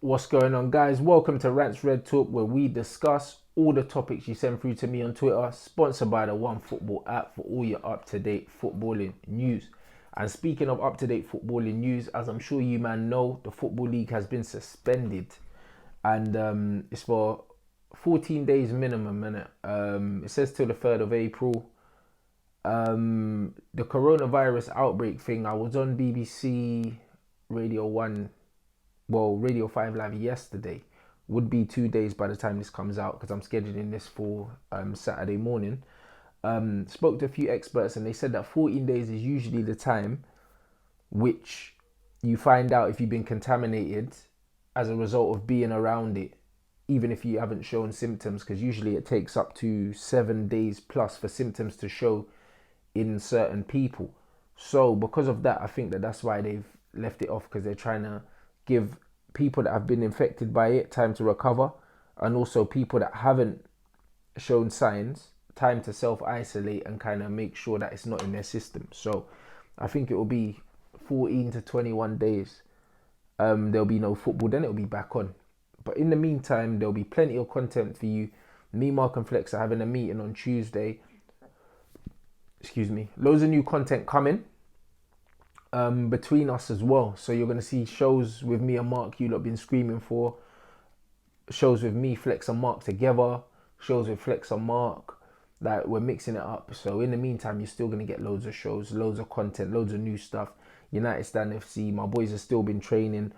What's going on, guys? Welcome to Rants Red Talk, where we discuss all the topics you send through to me on Twitter. Sponsored by the One Football app for all your up-to-date footballing news. And speaking of up-to-date footballing news, as I'm sure you man know, the Football League has been suspended, and it's for 14 days minimum. It says till the 3rd of April. The coronavirus outbreak thing. I was on BBC Radio One, well, Radio 5 Live yesterday. Would be 2 days by the time this comes out because I'm scheduling this for Saturday morning. Spoke to a few experts and they said that 14 days is usually the time which you find out if you've been contaminated as a result of being around it, even if you haven't shown symptoms, because usually it takes up to 7 days plus for symptoms to show in certain people. So because of that, I think that that's why they've left it off, because they're trying to give people that have been infected by it time to recover, and also people that haven't shown signs time to self-isolate and kind of make sure that it's not in their system. So I think it will be 14 to 21 days. There'll be no football, then it'll be back on. But in the meantime, there'll be plenty of content for you. Me, Mark and Flex are having a meeting on Tuesday. Excuse me. Loads of new content coming between us as well. So you're going to see shows with me and Mark you lot been screaming for. Shows with me, Flex and Mark together. Shows with Flex and Mark. Like, we're mixing it up. So in the meantime, you're still going to get loads of shows, loads of content, loads of new stuff. United Stand FC, my boys have still been training.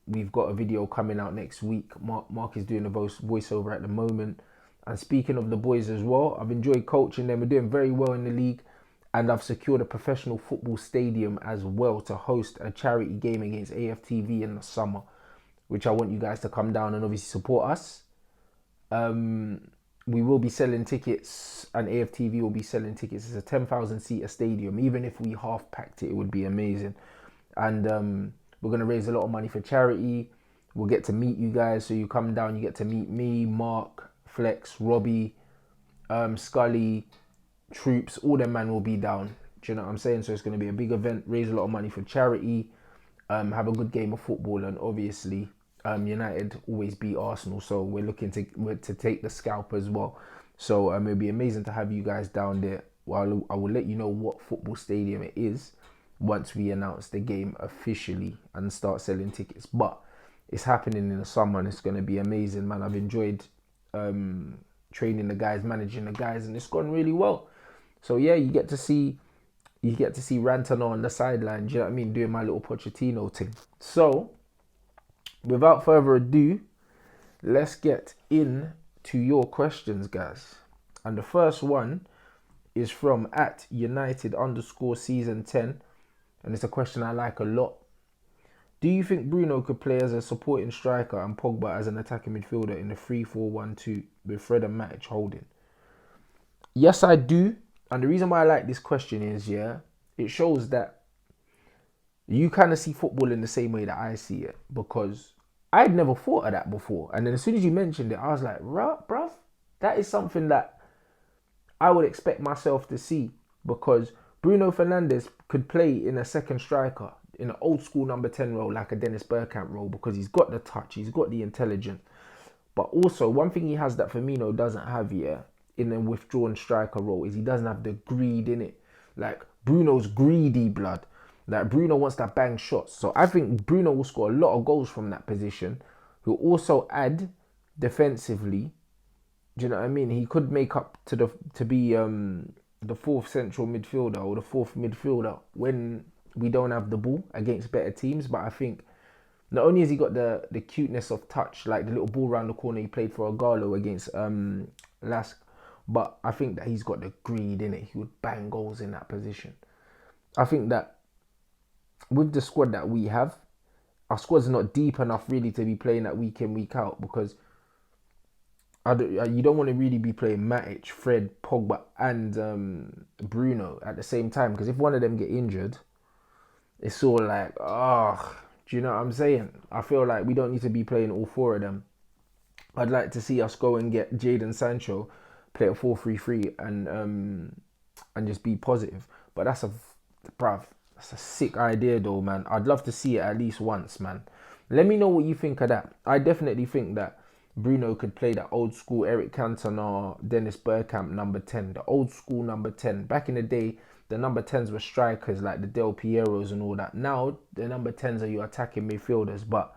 We've got a video coming out next week. Mark is doing a voiceover at the moment. And speaking of the boys as well, I've enjoyed coaching them. We're doing very well in the league. And I've secured a professional football stadium as well to host a charity game against AFTV in the summer, which I want you guys to come down and obviously support us. We will be selling tickets, and AFTV will be selling tickets. It's a 10,000 seater stadium. Even if we half packed it, it would be amazing. And we're going to raise a lot of money for charity. We'll get to meet you guys. So you come down, you get to meet me, Mark, Flex, Robbie, Scully, Troops. All them man will be down. Do you know what I'm saying? So it's going to be a big event, raise a lot of money for charity, have a good game of football, and obviously United always beat Arsenal, so we're looking to take the scalp as well. So it'll be amazing to have you guys down there. Well, I will let you know what football stadium it is once we announce the game officially and start selling tickets. But it's happening in the summer and it's going to be amazing, man. I've enjoyed training the guys, managing the guys, and it's gone really well. So yeah, you get to see Rantano on the sideline. Do you know what I mean? Doing my little Pochettino thing. So without further ado, let's get into your questions, guys. And the first one is from @United_season10. And it's a question I like a lot. Do you think Bruno could play as a supporting striker and Pogba as an attacking midfielder in the 3-4-1-2 with Fred and Matic holding? Yes, I do. And the reason why I like this question is, it shows that you kind of see football in the same way that I see it, because I'd never thought of that before. And then as soon as you mentioned it, I was like, bruv, that is something that I would expect myself to see, because Bruno Fernandes could play in a second striker, in an old school number 10 role, like a Dennis Bergkamp role, because he's got the touch, he's got the intelligence. But also, one thing he has that Firmino doesn't have in a withdrawn striker role is he doesn't have the greed in it. Like, Bruno's greedy blood. Like, Bruno wants to bang shots. So I think Bruno will score a lot of goals from that position. He'll also add defensively. Do you know what I mean? He could make up to be the fourth central midfielder or the fourth midfielder when we don't have the ball against better teams. But I think not only has he got the cuteness of touch, like the little ball around the corner he played for Ighalo against Lask, but I think that he's got the greed in it. He would bang goals in that position. I think that with the squad that we have, our squad's not deep enough really to be playing that week in, week out, because you don't want to really be playing Matic, Fred, Pogba and Bruno at the same time, because if one of them get injured, it's all like, do you know what I'm saying? I feel like we don't need to be playing all four of them. I'd like to see us go and get Jadon Sancho, play a 4-3-3 and just be positive. But that's That's a sick idea though, man. I'd love to see it at least once, man. Let me know what you think of that. I definitely think that Bruno could play that old school Eric Cantona, Dennis Bergkamp number 10. The old school number 10. Back in the day, the number 10s were strikers like the Del Pieros and all that. Now, the number 10s are your attacking midfielders. But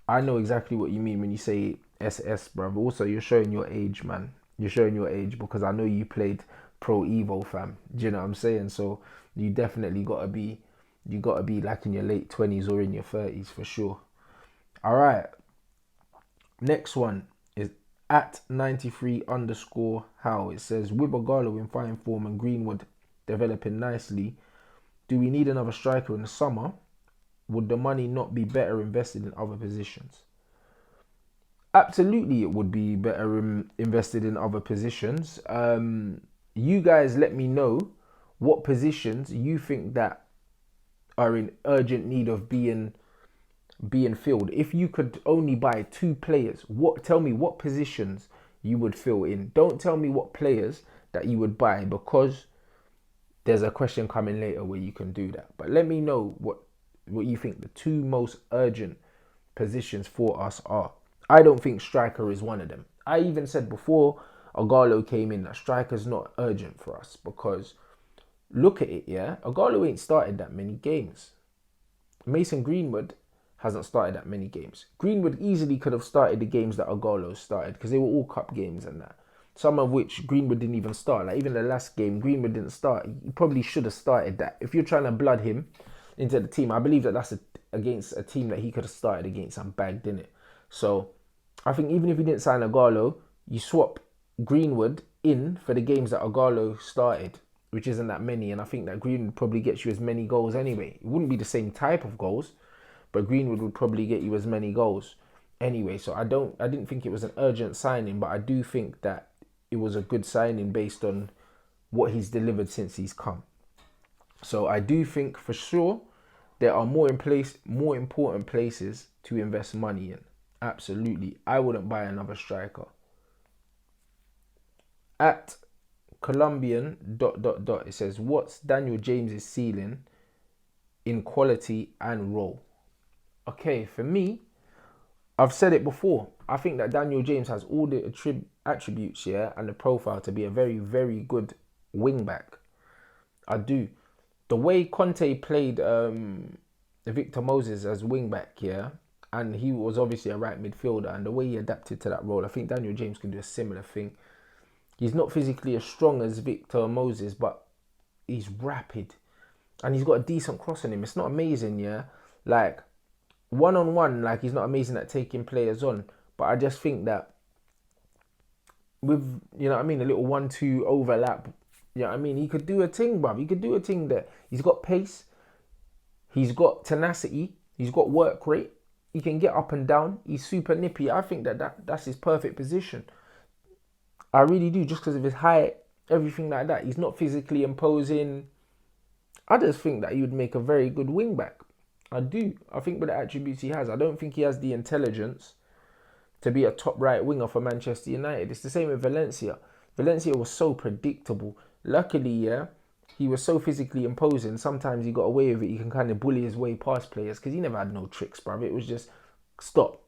I know exactly what you mean when you say SS, bruv. Also, you're showing your age, man. You're showing your age because I know you played Pro Evo, fam. Do you know what I'm saying? So you definitely gotta be like in your late 20s or in your 30s for sure. All right. Next one is at 93 underscore how. It says, with Ighalo in fine form and Greenwood developing nicely, do we need another striker in the summer? Would the money not be better invested in other positions? Absolutely, it would be better invested in other positions. You guys let me know what positions you think that are in urgent need of being filled. If you could only buy 2 players, tell me what positions you would fill in. Don't tell me what players that you would buy, because there's a question coming later where you can do that. But let me know what you think the 2 most urgent positions for us are. I don't think striker is one of them. I even said before Ighalo came in that striker's not urgent for us, because look at it, yeah? Ighalo ain't started that many games. Mason Greenwood hasn't started that many games. Greenwood easily could have started the games that Ighalo started, because they were all cup games and that. Some of which Greenwood didn't even start. Like even the last game, Greenwood didn't start. He probably should have started that. If you're trying to blood him into the team, I believe that that's against a team that he could have started against and bagged in it. So I think even if you didn't sign Ighalo, you swap Greenwood in for the games that Ighalo started, which isn't that many. And I think that Greenwood probably gets you as many goals anyway. It wouldn't be the same type of goals, but Greenwood would probably get you as many goals anyway. So I didn't think it was an urgent signing, but I do think that it was a good signing based on what he's delivered since he's come. So I do think for sure there are more important places to invest money in. Absolutely. I wouldn't buy another striker. At Colombian ... It says, what's Daniel James's ceiling in quality and role? Okay, for me, I've said it before. I think that Daniel James has all the attributes, yeah, and the profile to be a very, very good wing back. I do. The way Conte played Victor Moses as wing back, yeah, and he was obviously a right midfielder, and the way he adapted to that role, I think Daniel James can do a similar thing. He's not physically as strong as Victor Moses, but he's rapid, and he's got a decent cross on him. It's not amazing, yeah, like one-on-one, like he's not amazing at taking players on, but I just think that with, you know what I mean, a little 1-2 overlap, you know what I mean, he could do a thing, bruv. He could do a thing there. He's got pace, he's got tenacity, he's got work rate, he can get up and down, he's super nippy. I think that's his perfect position. I really do, just because of his height, everything like that. He's not physically imposing. I just think that he would make a very good wing back. I do. I think with the attributes he has, I don't think he has the intelligence to be a top right winger for Manchester United. It's the same with Valencia. Valencia was so predictable. Luckily, yeah, he was so physically imposing. Sometimes he got away with it. He can kind of bully his way past players because he never had no tricks, bruv. It was just stop,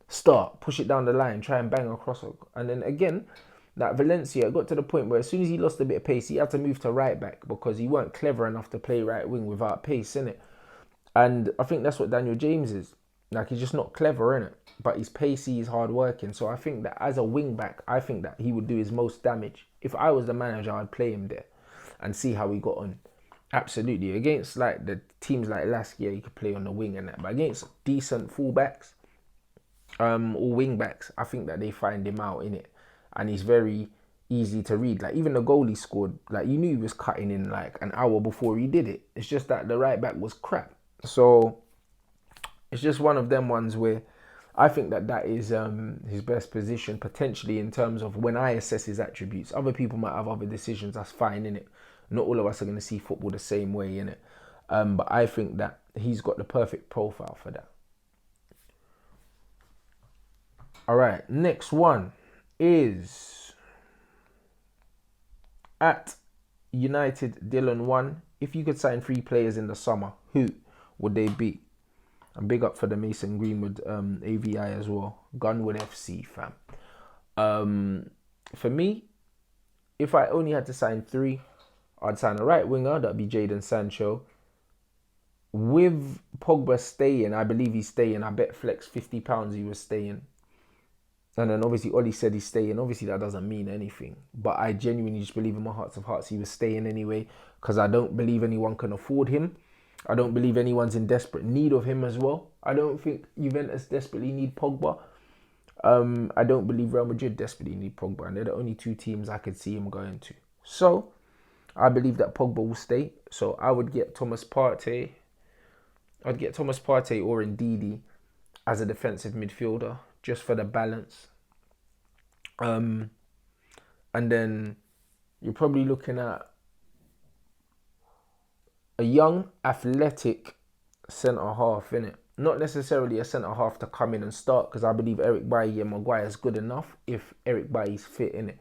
start, push it down the line, try and bang across. And then again, that Valencia got to the point where as soon as he lost a bit of pace, he had to move to right back because he weren't clever enough to play right wing without pace, innit? And I think that's what Daniel James is. Like, he's just not clever, innit? But he's pacey, he's hard-working. So I think that as a wing-back, I think that he would do his most damage. If I was the manager, I'd play him there and see how he got on. Absolutely. Against, like, the teams like last year, he could play on the wing and that. But against decent full-backs or wing-backs, I think that they find him out, innit? And he's very easy to read. Like, even the goal he scored, like, you knew he was cutting in, like, an hour before he did it. It's just that the right-back was crap. So it's just one of them ones where I think that is his best position potentially in terms of when I assess his attributes. Other people might have other decisions, that's fine, innit? Not all of us are going to see football the same way, innit? But I think that he's got the perfect profile for that. All right, next one is at United Dylan 1. if you could sign 3 players in the summer, who would they be? And big up for the Mason Greenwood AVI as well. Gunwood FC, fam. For me, if I only had to sign 3, I'd sign a right winger. That'd be Jadon Sancho. With Pogba staying, I believe he's staying. I bet flex £50 he was staying. And then obviously Ollie said he's staying. Obviously that doesn't mean anything. But I genuinely just believe in my hearts of hearts he was staying anyway. Because I don't believe anyone can afford him. I don't believe anyone's in desperate need of him as well. I don't think Juventus desperately need Pogba. I don't believe Real Madrid desperately need Pogba. And they're the only 2 teams I could see him going to. So I believe that Pogba will stay. So I would get Thomas Partey. I'd get Thomas Partey or Ndidi as a defensive midfielder, just for the balance. And then you're probably looking at a young, athletic centre-half, innit? Not necessarily a centre-half to come in and start, because I believe Eric Bailly and Maguire is good enough if Eric Bailly's fit, innit?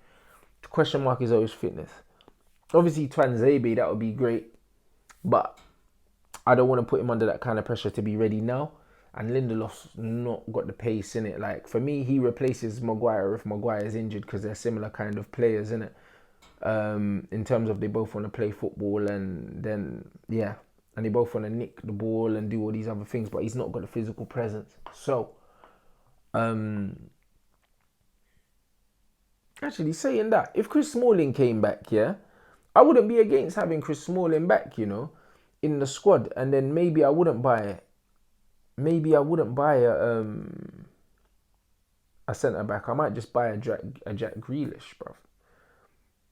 The question mark is always fitness. Obviously, Twanzebe, that would be great. But I don't want to put him under that kind of pressure to be ready now. And Lindelof's not got the pace in it. Like, for me, he replaces Maguire if Maguire is injured, because they're similar kind of players, innit? In terms of they both want to play football, and then, yeah. And they both want to nick the ball and do all these other things, but he's not got the physical presence. So, actually, saying that, if Chris Smalling came back, yeah, I wouldn't be against having Chris Smalling back, you know, in the squad. And then maybe I wouldn't buy it. Maybe I wouldn't buy a centre back. I might just buy a Jack Grealish, bruv.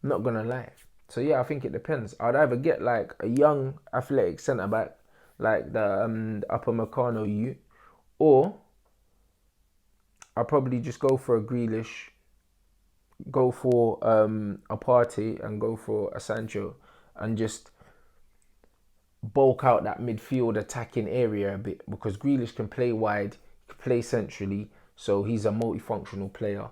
I'm not gonna lie. So yeah, I think it depends. I'd either get like a young athletic centre back, like the Upper Meccano youth, or I'll probably just go for a Grealish, go for a Partey, and go for a Sancho, and just bulk out that midfield attacking area a bit, because Grealish can play wide, can play centrally, so he's a multifunctional player.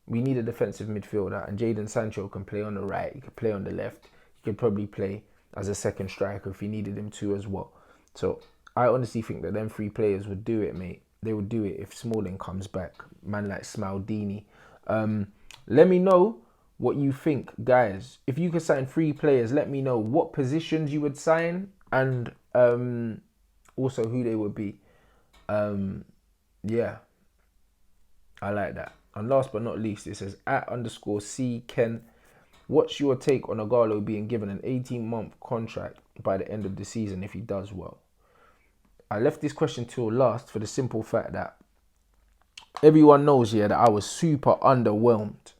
We need a defensive midfielder, and Jadon Sancho can play on the right, he can play on the left, he could probably play as a second striker if he needed him to as well. So I honestly think that them 3 players would do it, mate. They would do it if Smalling comes back. Man like Smaldini. Let me know what you think, guys. If you could sign 3 players, let me know what positions you would sign, and also who they would be. Yeah, I like that. And last but not least, it says @_C Ken, what's your take on Ighalo being given an 18-month contract by the end of the season if he does well? I left this question till last for the simple fact that everyone knows here that I was super underwhelmed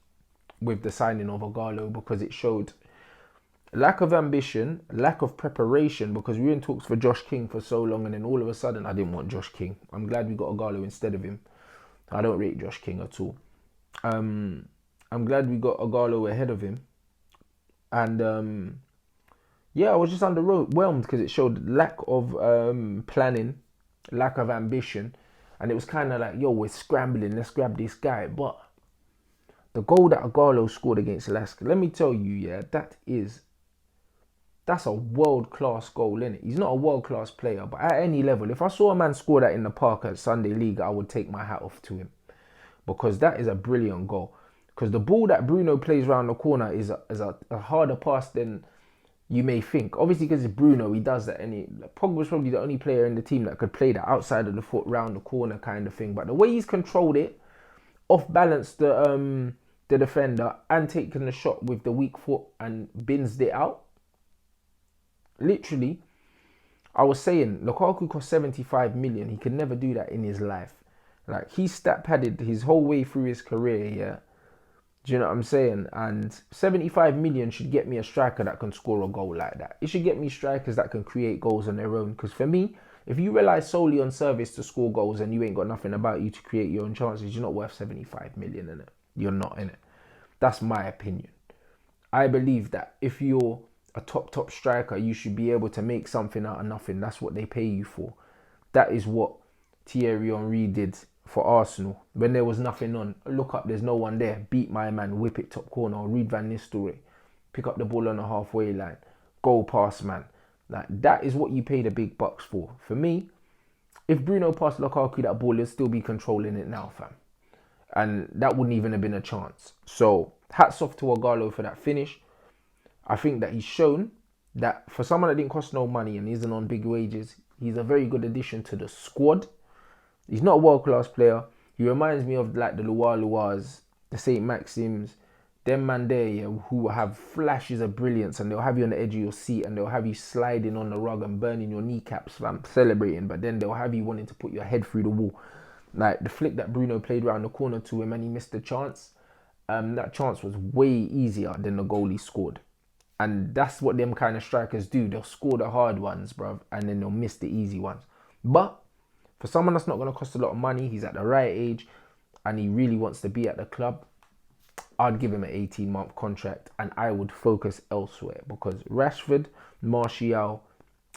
with the signing of Ighalo, because it showed lack of ambition, lack of preparation, because we were in talks for Josh King for so long, and then all of a sudden I didn't want Josh King. I'm glad we got Ighalo instead of him. I don't rate Josh King at all. I'm glad we got Ighalo ahead of him. And yeah, I was just underwhelmed because it showed lack of planning, lack of ambition. And it was kind of like, yo, we're scrambling, let's grab this guy. But the goal that Ighalo scored against Alaska, let me tell you, yeah, that's a world-class goal, innit? He's not a world-class player, but at any level, if I saw a man score that in the park at Sunday League, I would take my hat off to him, because that is a brilliant goal. Because the ball that Bruno plays around the corner is a harder pass than you may think. Obviously, because it's Bruno, he does that. And Pogba's probably the only player in the team that could play that outside of the foot, round the corner kind of thing. But the way he's controlled it, off-balanced the defender and taken the shot with the weak foot and binsed it out. Literally, I was saying, Lukaku cost 75 million. He could never do that in his life. Like, he stat padded his whole way through his career, yeah. Do you know what I'm saying? And 75 million should get me a striker that can score a goal like that. It should get me strikers that can create goals on their own. Because for me, if you rely solely on service to score goals and you ain't got nothing about you to create your own chances, you're not worth 75 million, innit? You're not, innit? That's my opinion. I believe that if you're a top striker, you should be able to make something out of nothing. That's what they pay you for. That is what Thierry Henry did for Arsenal. When there was nothing on, look up, there's no one there. Beat my man, whip it top corner. Or Ruud van Nistelrooy, pick up the ball on the halfway line. go past man. Like, that is what you pay the big bucks for. For me, if Bruno passed Lukaku that ball, he'll still be controlling it now, fam. And that wouldn't even have been a chance. So, hats off to Ighalo for that finish. I think that he's shown that for someone that didn't cost no money and isn't on big wages, he's a very good addition to the squad. He's not a world-class player. He reminds me of like the Luas, the St. Maxims, them man there, yeah, who have flashes of brilliance and they'll have you on the edge of your seat and they'll have you sliding on the rug and burning your kneecaps, fam, celebrating, but then they'll have you wanting to put your head through the wall. Like the flick that Bruno played around the corner to him and he missed the chance. That chance was way easier than the goal he scored. And that's what them kind of strikers do. They'll score the hard ones, bruv, and then they'll miss the easy ones. But for someone that's not going to cost a lot of money, he's at the right age, and he really wants to be at the club, I'd give him an 18-month contract, and I would focus elsewhere. Because Rashford, Martial,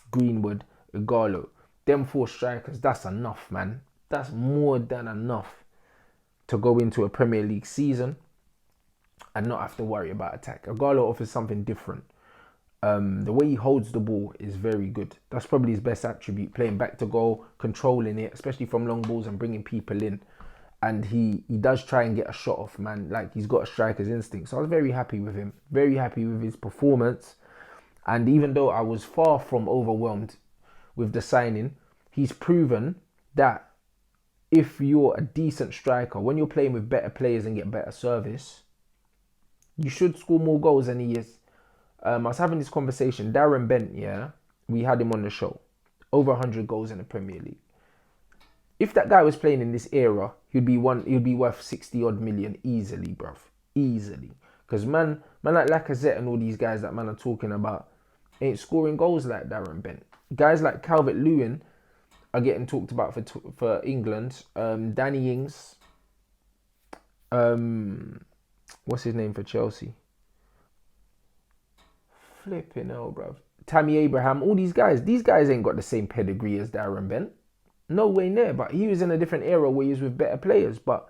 Greenwood, Ighalo, them 4 strikers, that's enough, man. That's more than enough to go into a Premier League season and not have to worry about attack. Ighalo offers something different. The way he holds the ball is very good. That's probably his best attribute, playing back to goal, controlling it, especially from long balls and bringing people in. And he does try and get a shot off, man. Like, he's got a striker's instinct. So I was very happy with him, very happy with his performance. And even though I was far from overwhelmed with the signing, he's proven that if you're a decent striker, when you're playing with better players and get better service, you should score more goals than he is. I was having this conversation. Darren Bent, yeah, we had him on the show. Over 100 goals in the Premier League. If that guy was playing in this era, he'd be worth 60 odd million easily, bruv. Easily. Because man like Lacazette and all these guys that man are talking about ain't scoring goals like Darren Bent. Guys like Calvert-Lewin are getting talked about for England. Danny Ings. What's his name for Chelsea? Flipping hell, bruv. Tammy Abraham, all these guys ain't got the same pedigree as Darren Bent. No way near, but he was in a different era where he was with better players. But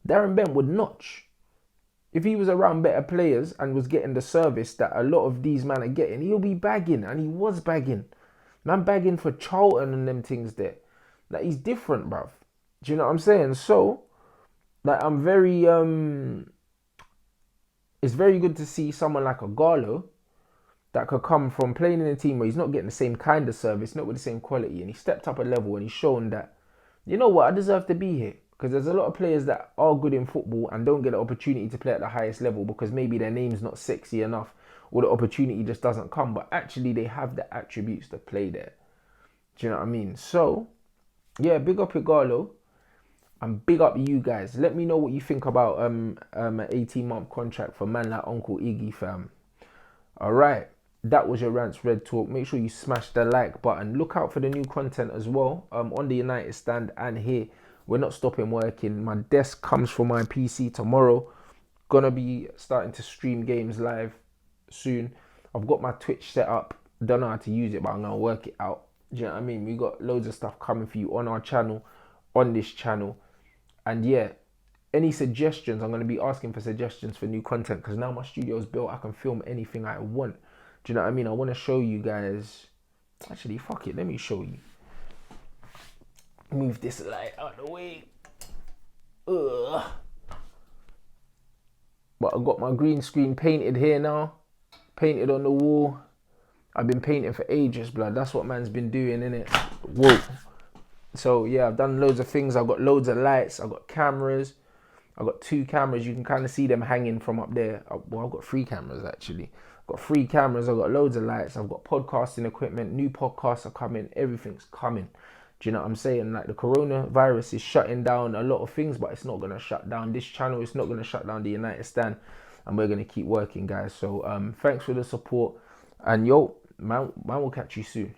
Darren Bent would notch. If he was around better players and was getting the service that a lot of these men are getting, he'll be bagging, and he was bagging. Man bagging for Charlton and them things there. Like, he's different, bruv. Do you know what I'm saying? So, like, I'm very, it's very good to see someone like Ighalo that could come from playing in a team where he's not getting the same kind of service, not with the same quality, and he stepped up a level and he's shown that, you know what, I deserve to be here. Because there's a lot of players that are good in football and don't get the opportunity to play at the highest level because maybe their name's not sexy enough or the opportunity just doesn't come, but actually they have the attributes to play there. Do you know what I mean? So, yeah, big up Ighalo and big up you guys. Let me know what you think about an 18-month contract for man like Uncle Iggy, fam. Alright, that was your Rants Red Talk. Make sure you smash the like button. Look out for the new content as well on the United Stand and here. We're not stopping working. My desk comes from my PC tomorrow. Gonna be starting to stream games live soon. I've got my Twitch set up. Don't know how to use it, but I'm gonna work it out. Do you know what I mean? We got loads of stuff coming for you on our channel, on this channel. And yeah, any suggestions, I'm gonna be asking for suggestions for new content because now my studio's built. I can film anything I want. Do you know what I mean? I want to show you guys. Actually, fuck it. Let me show you. Move this light out of the way. Ugh. But I got my green screen painted here now. Painted on the wall. I've been painting for ages, blood. That's what man's been doing, innit? Whoa. So yeah, I've done loads of things. I've got loads of lights. I've got cameras. I've got 2 cameras. You can kind of see them hanging from up there. Well, I've got 3 cameras actually. I've got 3 cameras. I've got loads of lights. I've got podcasting equipment. New podcasts are coming. Everything's coming. Do you know what I'm saying? Like, the coronavirus is shutting down a lot of things, but it's not going to shut down this channel. It's not going to shut down the United Stand. And we're going to keep working, guys. So thanks for the support. And yo, man will catch you soon.